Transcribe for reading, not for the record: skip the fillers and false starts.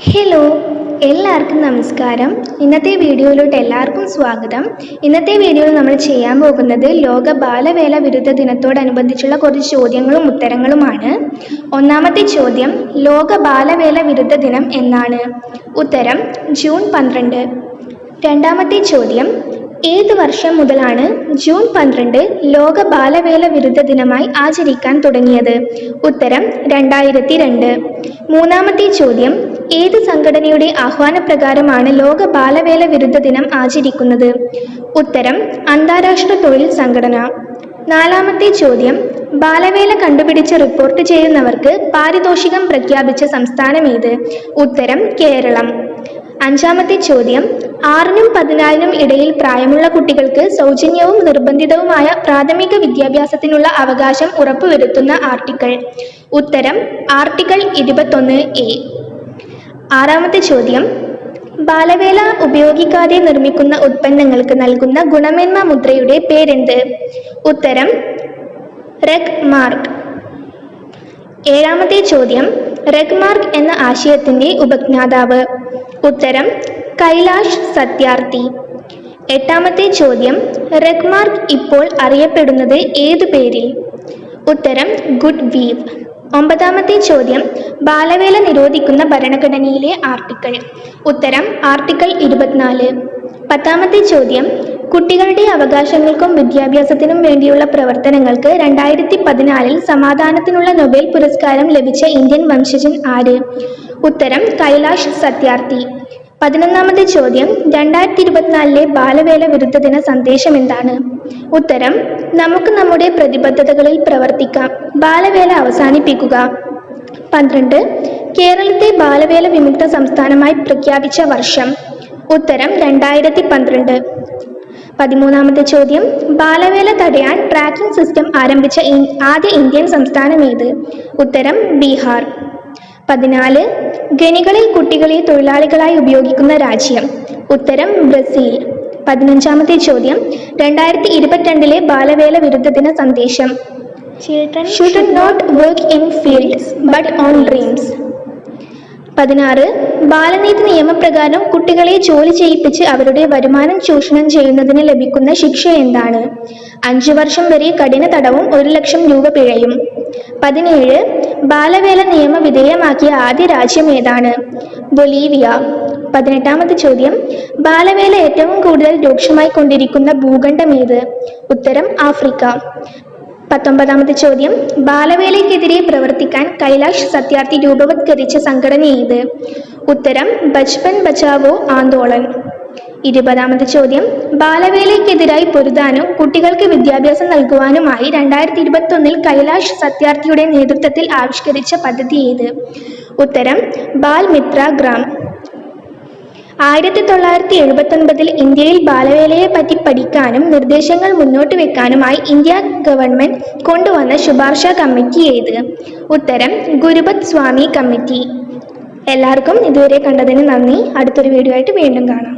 Hello, എല്ലാവർക്കും നമസ്കാരം. ഇന്നത്തെ വീഡിയോയിലോട്ട് എല്ലാവർക്കും സ്വാഗതം. ഇന്നത്തെ വീഡിയോയിൽ നമ്മൾ ചെയ്യാൻ പോകുന്നത് ലോക ബാലവേല വിരുദ്ധ ദിനത്തോടനുബന്ധിച്ചുള്ള കുറച്ച് ചോദ്യങ്ങളും ഉത്തരങ്ങളുമാണ്. ഒന്നാമത്തെ ചോദ്യം, ലോക ബാലവേല വിരുദ്ധ ദിനം എന്നാണ്? ഉത്തരം ജൂൺ 12. രണ്ടാമത്തെ ചോദ്യം, ഏത് വർഷം മുതലാണ് ജൂൺ 12 ലോക ബാലവേല വിരുദ്ധ ദിനമായി ആചരിക്കാൻ തുടങ്ങിയത്? ഉത്തരം 2002. മൂന്നാമത്തെ ചോദ്യം, ഏത് സംഘടനയുടെ ആഹ്വാനപ്രകാരമാണ് ലോക ബാലവേല വിരുദ്ധ ദിനം ആചരിക്കുന്നത്? ഉത്തരം അന്താരാഷ്ട്ര തൊഴിൽ സംഘടന. നാലാമത്തെ ചോദ്യം, ബാലവേല കണ്ടുപിടിച്ച് റിപ്പോർട്ട് ചെയ്യുന്നവർക്ക് പാരിതോഷികം പ്രഖ്യാപിച്ച സംസ്ഥാനം ഏത്? ഉത്തരം കേരളം. അഞ്ചാമത്തെ ചോദ്യം, 6-നും 14-നും ഇടയിൽ പ്രായമുള്ള കുട്ടികൾക്ക് സൗജന്യവും നിർബന്ധിതവുമായ പ്രാഥമിക വിദ്യാഭ്യാസത്തിനുള്ള അവകാശം ഉറപ്പുവരുത്തുന്ന ആർട്ടിക്കിൾ? ഉത്തരം ആർട്ടിക്കിൾ 21A. ആറാമത്തെ ചോദ്യം, ബാലവേല ഉപയോഗിക്കാതെ നിർമ്മിക്കുന്ന ഉൽപ്പന്നങ്ങൾക്ക് നൽകുന്ന ഗുണമേന്മ മുദ്രയുടെ പേരെന്ത്? ഉത്തരം റെഗ് മാർക്ക്. ഏഴാമത്തെ ചോദ്യം, റെഗ് മാർക്ക് എന്ന ആശയത്തിന്റെ ഉപജ്ഞാതാവ്? ഉത്തരം കൈലാഷ് സത്യാർത്ഥി. എട്ടാമത്തെ ചോദ്യം, റെഗ് മാർക്ക് ഇപ്പോൾ അറിയപ്പെടുന്നത് ഏതു പേരിൽ? ഉത്തരം ഗുഡ് വീവ്. ഒമ്പതാമത്തെ ചോദ്യം, ബാലവേല നിരോധിക്കുന്ന ഭരണഘടനയിലെ ആർട്ടിക്കിൾ? ഉത്തരം ആർട്ടിക്കിൾ 24. പത്താമത്തെ ചോദ്യം, കുട്ടികളുടെ അവകാശങ്ങൾക്കും വിദ്യാഭ്യാസത്തിനും വേണ്ടിയുള്ള പ്രവർത്തനങ്ങൾക്ക് 2014 സമാധാനത്തിനുള്ള നൊബേൽ പുരസ്കാരം ലഭിച്ച ഇന്ത്യൻ വംശജൻ ആര്? ഉത്തരം കൈലാഷ് സത്യാർത്ഥി. 11ാമത്തെ ചോദ്യം, 2024 ബാലവേല വിരുദ്ധ ദിന സന്ദേശം എന്താണ്? ഉത്തരം നമുക്ക് നമ്മുടെ പ്രതിബദ്ധതകളിൽ പ്രവർത്തിക്കാം, ബാലവേല അവസാനിപ്പിക്കുക. 12 കേരളത്തെ ബാലവേല വിമുക്ത സംസ്ഥാനമായി പ്രഖ്യാപിച്ച വർഷം? ഉത്തരം 2012. 13ാമത്തെ ചോദ്യം, ബാലവേല തടയാൻ ട്രാക്കിംഗ് സിസ്റ്റം ആരംഭിച്ച ആദ്യ ഇന്ത്യൻ സംസ്ഥാനം ഏത്? ഉത്തരം ബീഹാർ. 14 ഖനികളിൽ കുട്ടികളെ തൊഴിലാളികളായി ഉപയോഗിക്കുന്ന രാജ്യം? ഉത്തരം ബ്രസീൽ. 15ാമത്തെ ചോദ്യം, 2022 ബാലവേല വിരുദ്ധ ദിന സന്ദേശം? Children should not work in fields but on dreams. 16 ബാലനീതി നിയമപ്രകാരം കുട്ടികളെ ജോലി ചെയ്യിപ്പിച്ച് അവരുടെ വരുമാനം ചൂഷണം ചെയ്യുന്നതിന് ലഭിക്കുന്ന ശിക്ഷ എന്താണ്? 5 വർഷം വരെ കഠിന തടവും 1 ലക്ഷം രൂപ പിഴയും. 17 ബാലവേല നിയമവിധേയമാക്കിയ ആദ്യ രാജ്യം ഏതാണ്? ബൊളീവിയ. 18ാമത്തെ ചോദ്യം, ബാലവേല ഏറ്റവും കൂടുതൽ രൂക്ഷമായി കൊണ്ടിരിക്കുന്ന ഭൂഖണ്ഡം ഏത്? ഉത്തരം ആഫ്രിക്ക. 19ാമത്തെ ചോദ്യം, ബാലവേലയ്ക്കെതിരെ പ്രവർത്തിക്കാൻ കൈലാഷ് സത്യാർത്ഥി രൂപവത്കരിച്ച സംഘടന ഏത്? ഉത്തരം ബച്പൻ ബച്ചാവോ ആന്തോളൻ. 20ാമത്തെ ചോദ്യം, ബാലവേലയ്ക്കെതിരായി പൊരുതാനും കുട്ടികൾക്ക് വിദ്യാഭ്യാസം നൽകുവാനുമായി 2021 കൈലാഷ് സത്യാർത്ഥിയുടെ നേതൃത്വത്തിൽ ആവിഷ്കരിച്ച പദ്ധതി ഏത്? ഉത്തരം ബാൽ മിത്ര ഗ്രാം. 1979 ഇന്ത്യയിൽ ബാലവേലയെ പറ്റി പഠിക്കാനും നിർദ്ദേശങ്ങൾ മുന്നോട്ട് വെക്കാനുമായി ഇന്ത്യ ഗവൺമെന്റ് കൊണ്ടുവന്ന ശുപാർശ കമ്മിറ്റി ഏത്? ഉത്തരം ഗുരുബത് സ്വാമി കമ്മിറ്റി. എല്ലാവർക്കും ഇതുവരെ കണ്ടതിന് നന്ദി. അടുത്തൊരു വീഡിയോ ആയിട്ട് വീണ്ടും കാണാം.